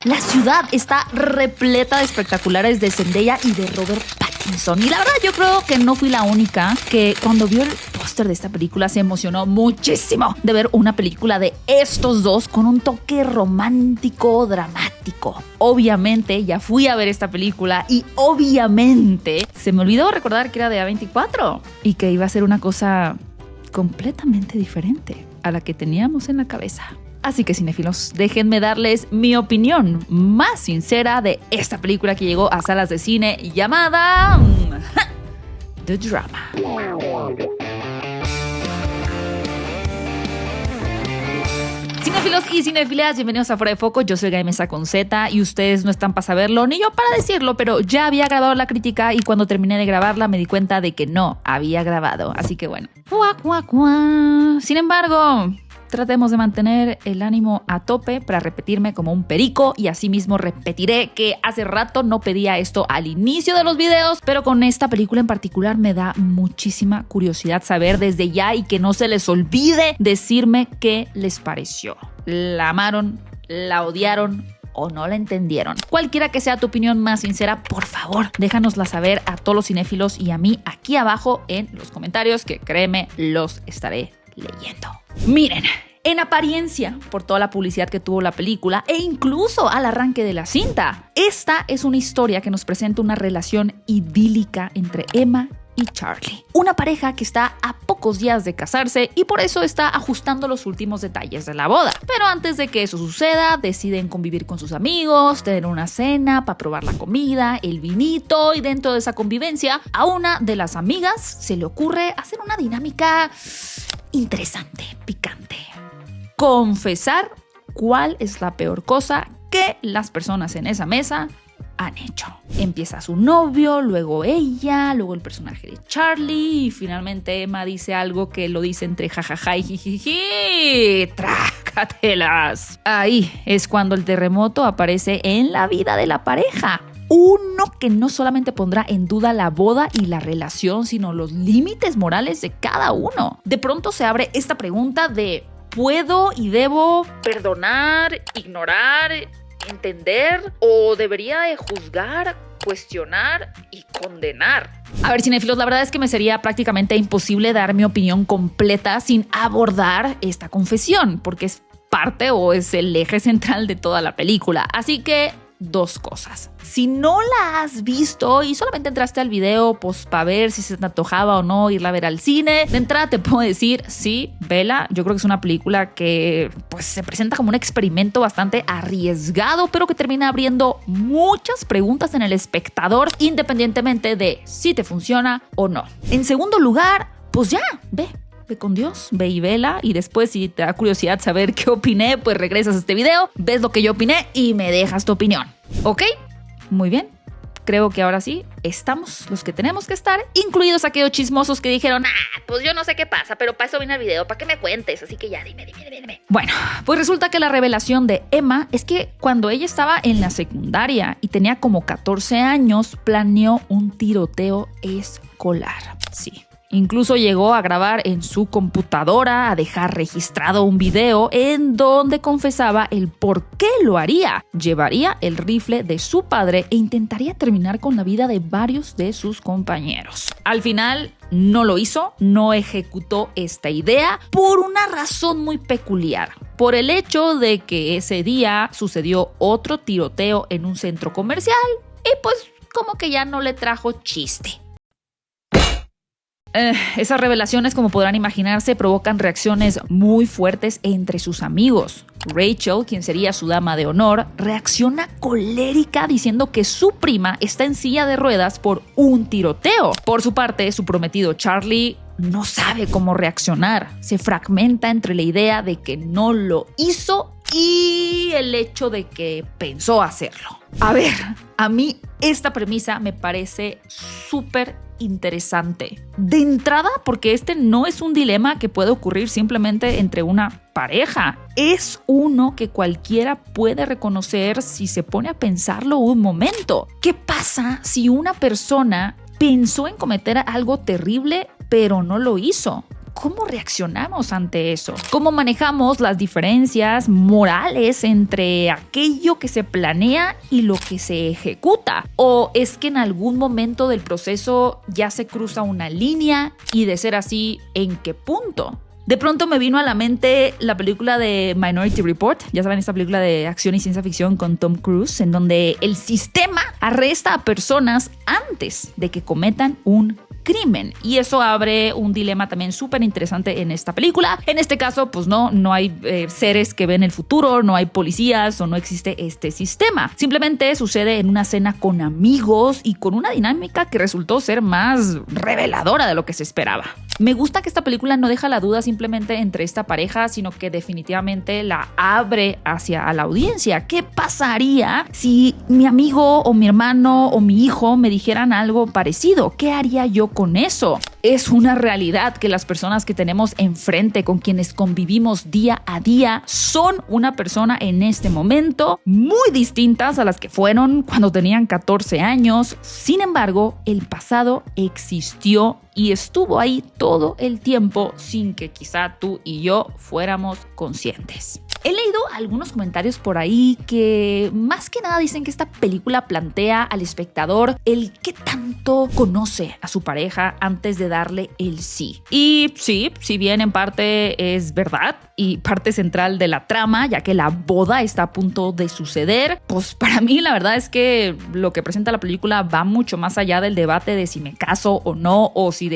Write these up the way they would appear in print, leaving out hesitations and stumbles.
La ciudad está repleta de espectaculares de Zendaya y de Robert Pattinson. Y la verdad yo creo que no fui la única que cuando vio el póster de esta película se emocionó muchísimo de ver una película de estos dos con un toque romántico, dramático. Obviamente ya fui a ver esta película y obviamente se me olvidó recordar que era de A24 y que iba a ser una cosa completamente diferente a la que teníamos en la cabeza. Así que, cinéfilos, déjenme darles mi opinión más sincera de esta película que llegó a salas de cine llamada The Drama. Cinéfilos y cinéfilas, bienvenidos a Fuera de Foco. Yo soy Gaby Mesa con Z y ustedes no están para saberlo ni yo para decirlo, pero ya había grabado la crítica y cuando terminé de grabarla me di cuenta de que no había grabado. Así que bueno. Sin embargo, tratemos de mantener el ánimo a tope para repetirme como un perico y asimismo repetiré que hace rato no pedía esto al inicio de los videos, pero con esta película en particular me da muchísima curiosidad saber desde ya y que no se les olvide decirme qué les pareció. ¿La amaron? ¿La odiaron? ¿O no la entendieron? Cualquiera que sea tu opinión más sincera, por favor, déjanosla saber a todos los cinéfilos y a mí aquí abajo en los comentarios, que créeme, los estaré leyendo. Miren, en apariencia, por toda la publicidad que tuvo la película e incluso al arranque de la cinta, esta es una historia que nos presenta una relación idílica entre Emma y Charlie. Una pareja que está a pocos días de casarse y por eso está ajustando los últimos detalles de la boda. Pero antes de que eso suceda, deciden convivir con sus amigos, tener una cena para probar la comida, el vinito, y dentro de esa convivencia, a una de las amigas se le ocurre hacer una dinámica interesante, picante. Confesar cuál es la peor cosa que las personas en esa mesa han hecho. Empieza su novio, luego ella, luego el personaje de Charlie y finalmente Emma dice algo que lo dice entre jajaja y jijiji. ¡Trácatelas! Ahí es cuando el terremoto aparece en la vida de la pareja. Uno que no solamente pondrá en duda la boda y la relación, sino los límites morales de cada uno. De pronto se abre esta pregunta de ¿puedo y debo perdonar, ignorar, entender o debería de juzgar, cuestionar y condenar? A ver, cinéfilos, la verdad es que me sería prácticamente imposible dar mi opinión completa sin abordar esta confesión, porque es parte o es el eje central de toda la película. Así que dos cosas. Si no la has visto y solamente entraste al video pues para ver si se te antojaba o no irla a ver al cine, de entrada te puedo decir, sí, vela. Yo creo que es una película que pues se presenta como un experimento bastante arriesgado, pero que termina abriendo muchas preguntas en el espectador, independientemente de si te funciona o no. En segundo lugar, pues ya, ve con Dios, ve y vela, y después si te da curiosidad saber qué opiné, pues regresas a este video, ves lo que yo opiné y me dejas tu opinión. ¿Ok? Muy bien. Creo que ahora sí estamos los que tenemos que estar, incluidos aquellos chismosos que dijeron, pues yo no sé qué pasa, pero para eso vine al video, para que me cuentes, así que ya dime. Bueno, pues resulta que la revelación de Emma es que cuando ella estaba en la secundaria y tenía como 14 años, planeó un tiroteo escolar. Sí. Incluso llegó a grabar en su computadora, a dejar registrado un video en donde confesaba el por qué lo haría. Llevaría el rifle de su padre e intentaría terminar con la vida de varios de sus compañeros. Al final no lo hizo, no ejecutó esta idea por una razón muy peculiar. Por el hecho de que ese día sucedió otro tiroteo en un centro comercial y pues como que ya no le trajo chiste. Esas revelaciones, como podrán imaginarse, provocan reacciones muy fuertes entre sus amigos. Rachel, quien sería su dama de honor, reacciona colérica diciendo que su prima está en silla de ruedas por un tiroteo. Por su parte, su prometido Charlie no sabe cómo reaccionar. Se fragmenta entre la idea de que no lo hizo y el hecho de que pensó hacerlo. A ver, a mí esta premisa me parece súper interesante. De entrada, porque este no es un dilema que puede ocurrir simplemente entre una pareja. Es uno que cualquiera puede reconocer si se pone a pensarlo un momento. ¿Qué pasa si una persona pensó en cometer algo terrible, pero no lo hizo? ¿cómo reaccionamos ante eso? ¿Cómo manejamos las diferencias morales entre aquello que se planea y lo que se ejecuta? ¿O es que en algún momento del proceso ya se cruza una línea y de ser así, ¿en qué punto? De pronto me vino a la mente la película de Minority Report, ya saben, esta película de acción y ciencia ficción con Tom Cruise, en donde el sistema arresta a personas antes de que cometan un crimen. Y eso abre un dilema también súper interesante en esta película. En este caso, pues no hay seres que ven el futuro, no hay policías o no existe este sistema. Simplemente sucede en una cena con amigos y con una dinámica que resultó ser más reveladora de lo que se esperaba. Me gusta que esta película no deja la duda simplemente entre esta pareja, sino que definitivamente la abre hacia la audiencia. ¿Qué pasaría si mi amigo o mi hermano o mi hijo me dijeran algo parecido? ¿Qué haría yo con eso? Es una realidad que las personas que tenemos enfrente, con quienes convivimos día a día, son una persona en este momento muy distintas a las que fueron cuando tenían 14 años. Sin embargo, el pasado existió y estuvo ahí todo el tiempo sin que quizá tú y yo fuéramos conscientes. He leído algunos comentarios por ahí que más que nada dicen que esta película plantea al espectador el qué tanto conoce a su pareja antes de darle el sí. Y sí, si bien en parte es verdad y parte central de la trama, ya que la boda está a punto de suceder, pues para mí la verdad es que lo que presenta la película va mucho más allá del debate de si me caso o no, o si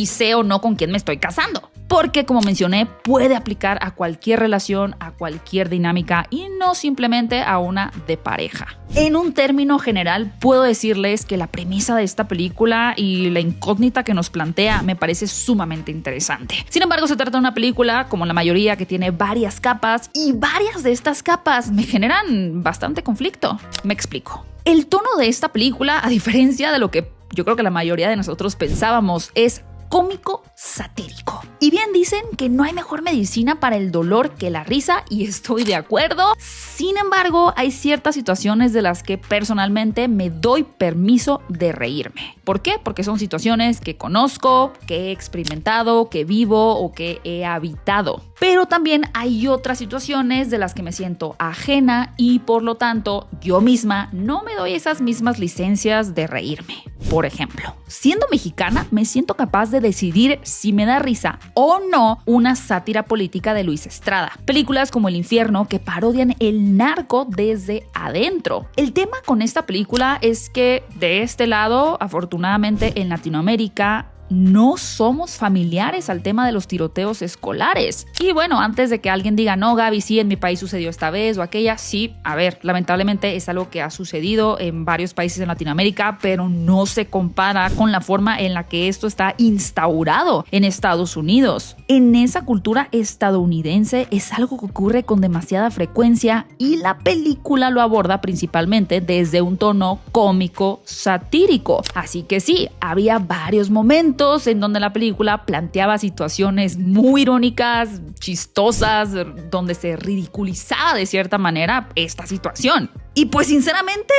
sé o no con quién me estoy casando. Porque, como mencioné, puede aplicar a cualquier relación, a cualquier dinámica y no simplemente a una de pareja. En un término general, puedo decirles que la premisa de esta película y la incógnita que nos plantea me parece sumamente interesante. Sin embargo, se trata de una película, como la mayoría, que tiene varias capas y varias de estas capas me generan bastante conflicto. Me explico. El tono de esta película, a diferencia de lo que yo creo que la mayoría de nosotros pensábamos, es cómico satírico. Y bien dicen que no hay mejor medicina para el dolor que la risa, y estoy de acuerdo. Sin embargo, hay ciertas situaciones de las que personalmente me doy permiso de reírme. ¿Por qué? Porque son situaciones que conozco, que he experimentado, que vivo o que he habitado. Pero también hay otras situaciones de las que me siento ajena y por lo tanto yo misma no me doy esas mismas licencias de reírme. Por ejemplo, siendo mexicana me siento capaz de decidir si me da risa o no una sátira política de Luis Estrada. Películas como El Infierno que parodian el narco desde adentro. El tema con esta película es que de este lado, afortunadamente en Latinoamérica, no somos familiares al tema de los tiroteos escolares. Y bueno, antes de que alguien diga, no, Gaby, sí, en mi país sucedió esta vez o aquella, sí, a ver, lamentablemente es algo que ha sucedido en varios países en Latinoamérica, pero no se compara con la forma en la que esto está instaurado en Estados Unidos. En esa cultura estadounidense es algo que ocurre con demasiada frecuencia y la película lo aborda principalmente desde un tono cómico satírico. Así que sí, había varios momentos en donde la película planteaba situaciones muy irónicas, chistosas, donde se ridiculizaba de cierta manera esta situación. Y pues sinceramente,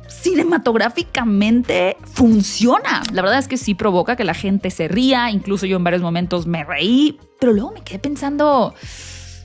cinematográficamente funciona. La verdad es que sí provoca que la gente se ría, incluso yo en varios momentos me reí, pero luego me quedé pensando,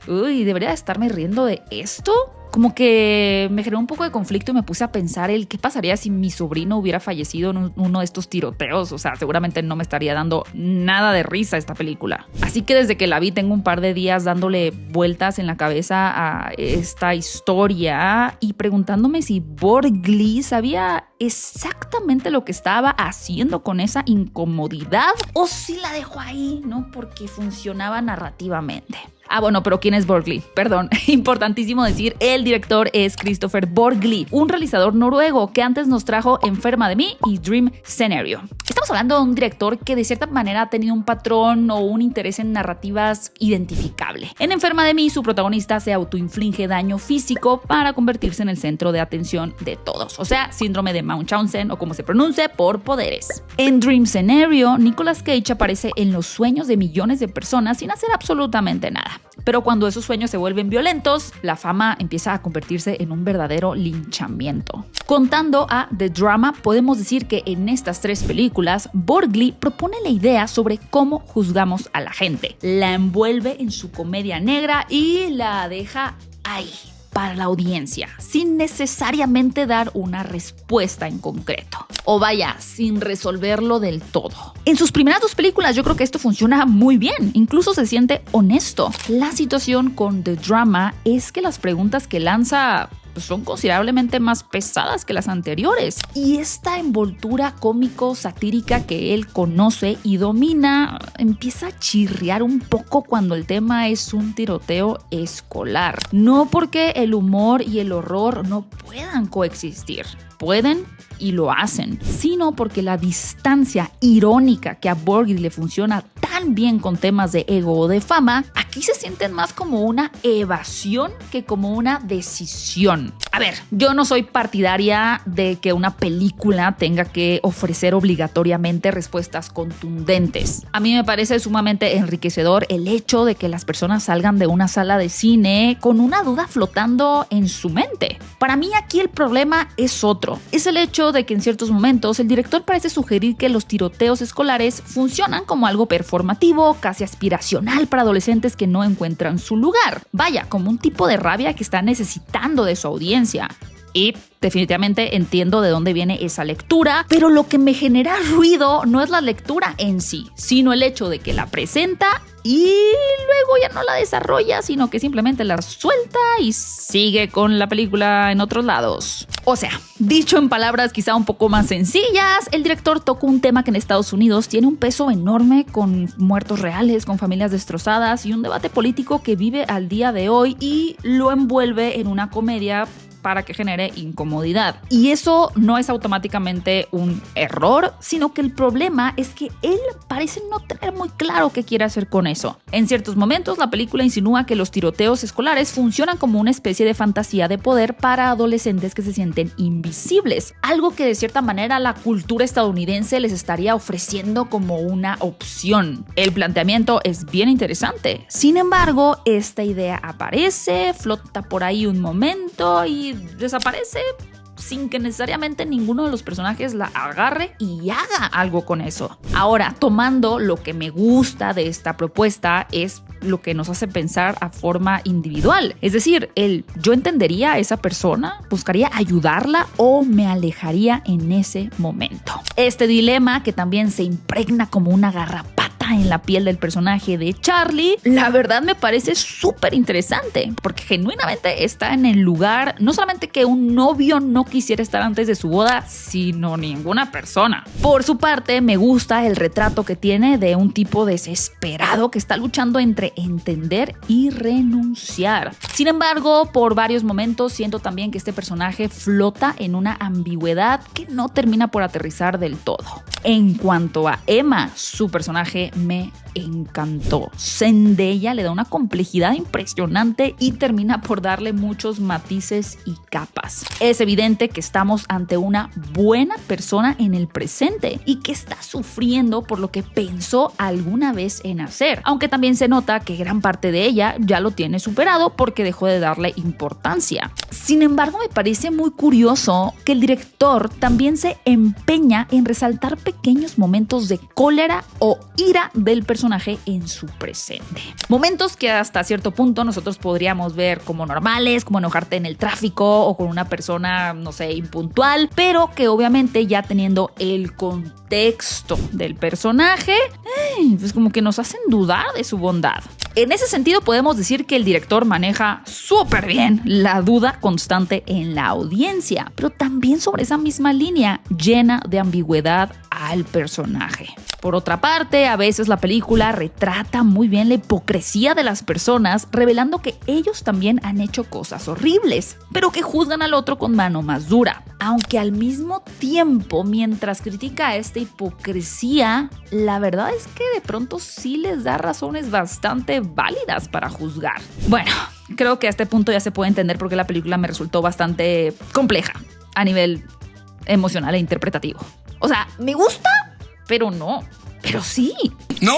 uy, ¿debería estarme riendo de esto? Como que me generó un poco de conflicto y me puse a pensar el qué pasaría si mi sobrino hubiera fallecido en uno de estos tiroteos. O sea, seguramente no me estaría dando nada de risa esta película. Así que desde que la vi tengo un par de días dándole vueltas en la cabeza a esta historia y preguntándome si Borgli sabía exactamente lo que estaba haciendo con esa incomodidad o si la dejó ahí, ¿no? Porque funcionaba narrativamente. Ah, bueno, pero ¿quién es Borgli? Perdón, importantísimo decir, el director es Kristoffer Borgli, un realizador noruego que antes nos trajo Enferma de mí y Dream Scenario. Estamos hablando de un director que de cierta manera ha tenido un patrón o un interés en narrativas identificable. En Enferma de mí, su protagonista se autoinflige daño físico para convertirse en el centro de atención de todos, o sea, síndrome de Munchausen o como se pronuncie, por poderes. En Dream Scenario, Nicolas Cage aparece en los sueños de millones de personas sin hacer absolutamente nada. pero cuando esos sueños se vuelven violentos, la fama empieza a convertirse en un verdadero linchamiento. Contando a The Drama, podemos decir que en estas 3 películas, Borgli propone la idea sobre cómo juzgamos a la gente, la envuelve en su comedia negra y la deja ahí para la audiencia, sin necesariamente dar una respuesta en concreto. O vaya, sin resolverlo del todo. En sus primeras 2 películas yo creo que esto funciona muy bien, incluso se siente honesto. La situación con The Drama es que las preguntas que lanza son considerablemente más pesadas que las anteriores. Y esta envoltura cómico-satírica que él conoce y domina empieza a chirriar un poco cuando el tema es un tiroteo escolar. No porque el humor y el horror no puedan coexistir. Pueden y lo hacen, sino porque la distancia irónica que a Borgli le funciona tan bien con temas de ego o de fama, aquí se sienten más como una evasión que como una decisión. A ver, yo no soy partidaria de que una película tenga que ofrecer obligatoriamente respuestas contundentes. A mí me parece sumamente enriquecedor el hecho de que las personas salgan de una sala de cine con una duda flotando en su mente. Para mí aquí el problema es otro. Es el hecho de que en ciertos momentos el director parece sugerir que los tiroteos escolares funcionan como algo performativo, casi aspiracional para adolescentes que no encuentran su lugar. Vaya, como un tipo de rabia que está necesitando de su audiencia. Y definitivamente entiendo de dónde viene esa lectura, pero lo que me genera ruido no es la lectura en sí, sino el hecho de que la presenta y luego ya no la desarrolla, sino que simplemente la suelta y sigue con la película en otros lados. O sea, dicho en palabras quizá un poco más sencillas, el director tocó un tema que en Estados Unidos tiene un peso enorme, con muertos reales, con familias destrozadas y un debate político que vive al día de hoy, y lo envuelve en una comedia para que genere incomodidad. Y eso no es automáticamente un error, sino que el problema es que él parece no tener muy claro qué quiere hacer con eso. En ciertos momentos, la película insinúa que los tiroteos escolares funcionan como una especie de fantasía de poder para adolescentes que se sienten invisibles, algo que de cierta manera la cultura estadounidense les estaría ofreciendo como una opción. El planteamiento es bien interesante. Sin embargo, esta idea aparece, flota por ahí un momento y desaparece sin que necesariamente ninguno de los personajes la agarre y haga algo con eso. Ahora, tomando lo que me gusta de esta propuesta es lo que nos hace pensar a forma individual. Es decir, yo entendería a esa persona, buscaría ayudarla o me alejaría en ese momento. Este dilema, que también se impregna como una garrapata en la piel del personaje de Charlie, la verdad me parece súper interesante, porque genuinamente está en el lugar, no solamente que un novio no quisiera estar antes de su boda, sino ninguna persona. Por su parte, me gusta el retrato que tiene de un tipo desesperado que está luchando entre entender y renunciar. Sin embargo, por varios momentos siento también que este personaje flota en una ambigüedad que no termina por aterrizar del todo. En cuanto a Emma, su personaje me encantó. Zendaya le da una complejidad impresionante y termina por darle muchos matices y capas. Es evidente que estamos ante una buena persona en el presente y que está sufriendo por lo que pensó alguna vez en hacer, aunque también se nota que gran parte de ella ya lo tiene superado porque dejó de darle importancia. Sin embargo, me parece muy curioso que el director también se empeña en resaltar pequeños momentos de cólera o ira del personaje en su presente. Momentos que hasta cierto punto nosotros podríamos ver como normales, como enojarte en el tráfico o con una persona, no sé, impuntual, pero que obviamente ya teniendo el contexto del personaje, pues como que nos hacen dudar de su bondad. En ese sentido podemos decir que el director maneja súper bien la duda constante en la audiencia, pero también sobre esa misma línea llena de ambigüedad al personaje. Por otra parte, a veces la película retrata muy bien la hipocresía de las personas, revelando que ellos también han hecho cosas horribles, pero que juzgan al otro con mano más dura. Aunque al mismo tiempo, mientras critica esta hipocresía, la verdad es que de pronto sí les da razones bastante válidas para juzgar. Bueno, creo que a este punto ya se puede entender por qué la película me resultó bastante compleja a nivel emocional e interpretativo. O sea, me gusta, pero no. Pero sí. No.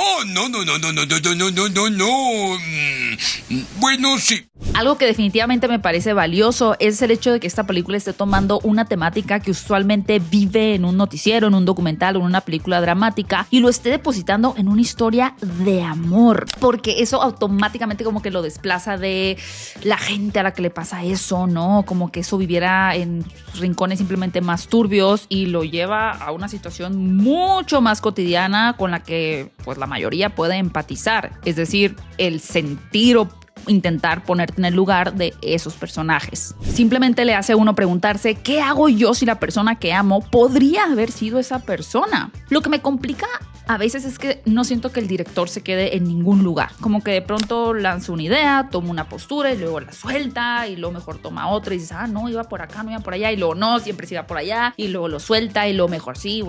Bueno, sí. Algo que definitivamente me parece valioso es el hecho de que esta película esté tomando una temática que usualmente vive en un noticiero, en un documental o en una película dramática y lo esté depositando en una historia de amor, porque eso automáticamente como que lo desplaza de la gente a la que le pasa eso, ¿no? Como que eso viviera en rincones simplemente más turbios y lo lleva a una situación mucho más cotidiana con la que pues la mayoría puede empatizar, es decir, el sentir o intentar ponerte en el lugar de esos personajes. Simplemente le hace a uno preguntarse, ¿qué hago yo si la persona que amo podría haber sido esa persona? Lo que me complica a veces es que no siento que el director se quede en ningún lugar. Como que de pronto lanza una idea, toma una postura y luego la suelta y luego mejor toma otra y dices, no, iba por acá, no iba por allá y luego no, siempre se iba por allá y luego lo suelta y luego mejor sí.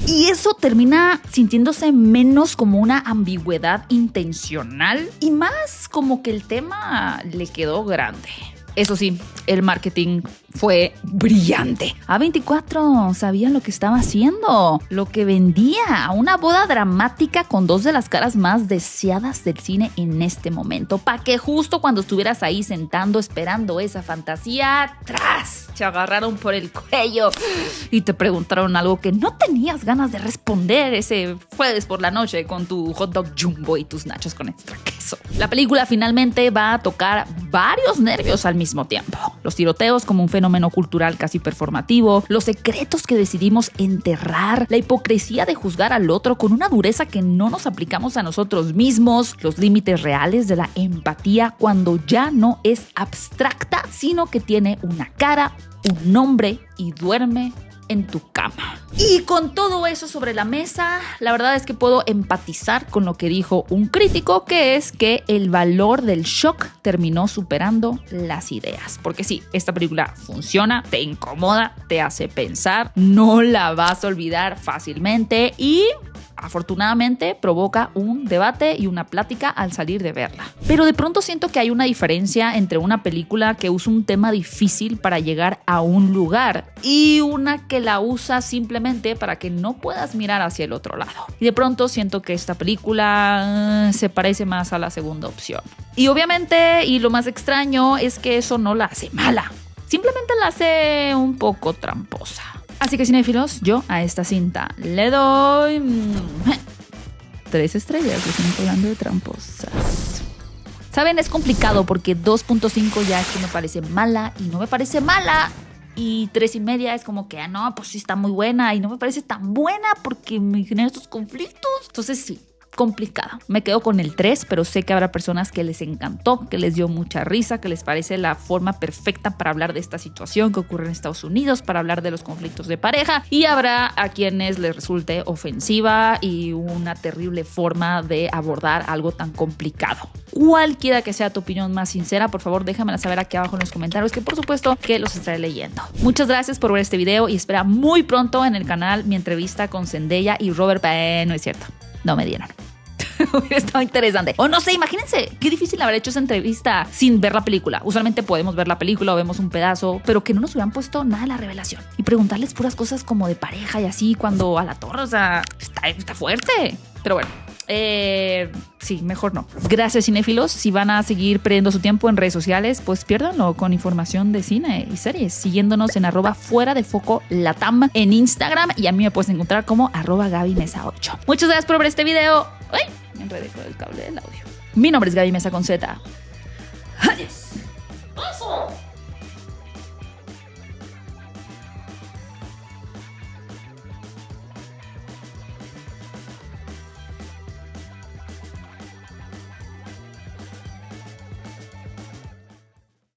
Y eso termina sintiéndose menos como una ambigüedad intencional y más como que el tema le quedó grande. Eso sí, el marketing fue brillante. A24 sabía lo que estaba haciendo, lo que vendía, una boda dramática con dos de las caras más deseadas del cine en este momento, para que justo cuando estuvieras ahí sentando esperando esa fantasía, ¡tras! Te agarraron por el cuello y te preguntaron algo que no tenías ganas de responder ese jueves por la noche con tu hot dog jumbo y tus nachos con extra queso. La película finalmente va a tocar varios nervios al mismo tiempo. Los tiroteos como un fenómeno cultural casi performativo, los secretos que decidimos enterrar, la hipocresía de juzgar al otro con una dureza que no nos aplicamos a nosotros mismos, los límites reales de la empatía cuando ya no es abstracta, sino que tiene una cara, un nombre y duerme en tu cama. Y con todo eso sobre la mesa, la verdad es que puedo empatizar con lo que dijo un crítico, que es que el valor del shock terminó superando las ideas. Porque sí, esta película funciona, te incomoda, te hace pensar, no la vas a olvidar fácilmente y afortunadamente provoca un debate y una plática al salir de verla. Pero de pronto siento que hay una diferencia entre una película que usa un tema difícil para llegar a un lugar y una que la usa simplemente para que no puedas mirar hacia el otro lado. Y de pronto siento que esta película se parece más a la segunda opción. Y obviamente, y lo más extraño es que eso no la hace mala, simplemente la hace un poco tramposa. Así que, cinéfilos, yo a esta cinta le doy 3 estrellas, estamos hablando de tramposas. Saben, es complicado porque 2.5 ya es que me parece mala y no me parece mala. Y 3.5 es como que, no, pues sí está muy buena y no me parece tan buena porque me genera estos conflictos. Entonces sí, complicada. Me quedo con el 3, pero sé que habrá personas que les encantó, que les dio mucha risa, que les parece la forma perfecta para hablar de esta situación que ocurre en Estados Unidos, para hablar de los conflictos de pareja, y habrá a quienes les resulte ofensiva y una terrible forma de abordar algo tan complicado. Cualquiera que sea tu opinión más sincera, por favor déjamela saber aquí abajo en los comentarios, que por supuesto que los estaré leyendo. Muchas gracias por ver este video y espera muy pronto en el canal mi entrevista con Zendaya y Robert Pattinson. No es cierto, no me dieron. Hubiera estado interesante. O no sé, imagínense qué difícil haber hecho esa entrevista sin ver la película. Usualmente podemos ver la película o vemos un pedazo, pero que no nos hubieran puesto nada de la revelación y preguntarles puras cosas como de pareja y así cuando a la torre, o sea, está fuerte. Pero bueno, sí, mejor no. Gracias, cinéfilos. Si van a seguir perdiendo su tiempo en redes sociales, pues piérdanlo con información de cine y series, siguiéndonos en @fueradeFocoLatam en Instagram, y a mí me puedes encontrar como @GabyMesa8. Muchas gracias por ver este video. ¡Ay! Me enredé con el cable del audio. Mi nombre es Gaby Mesa con Z. Adiós.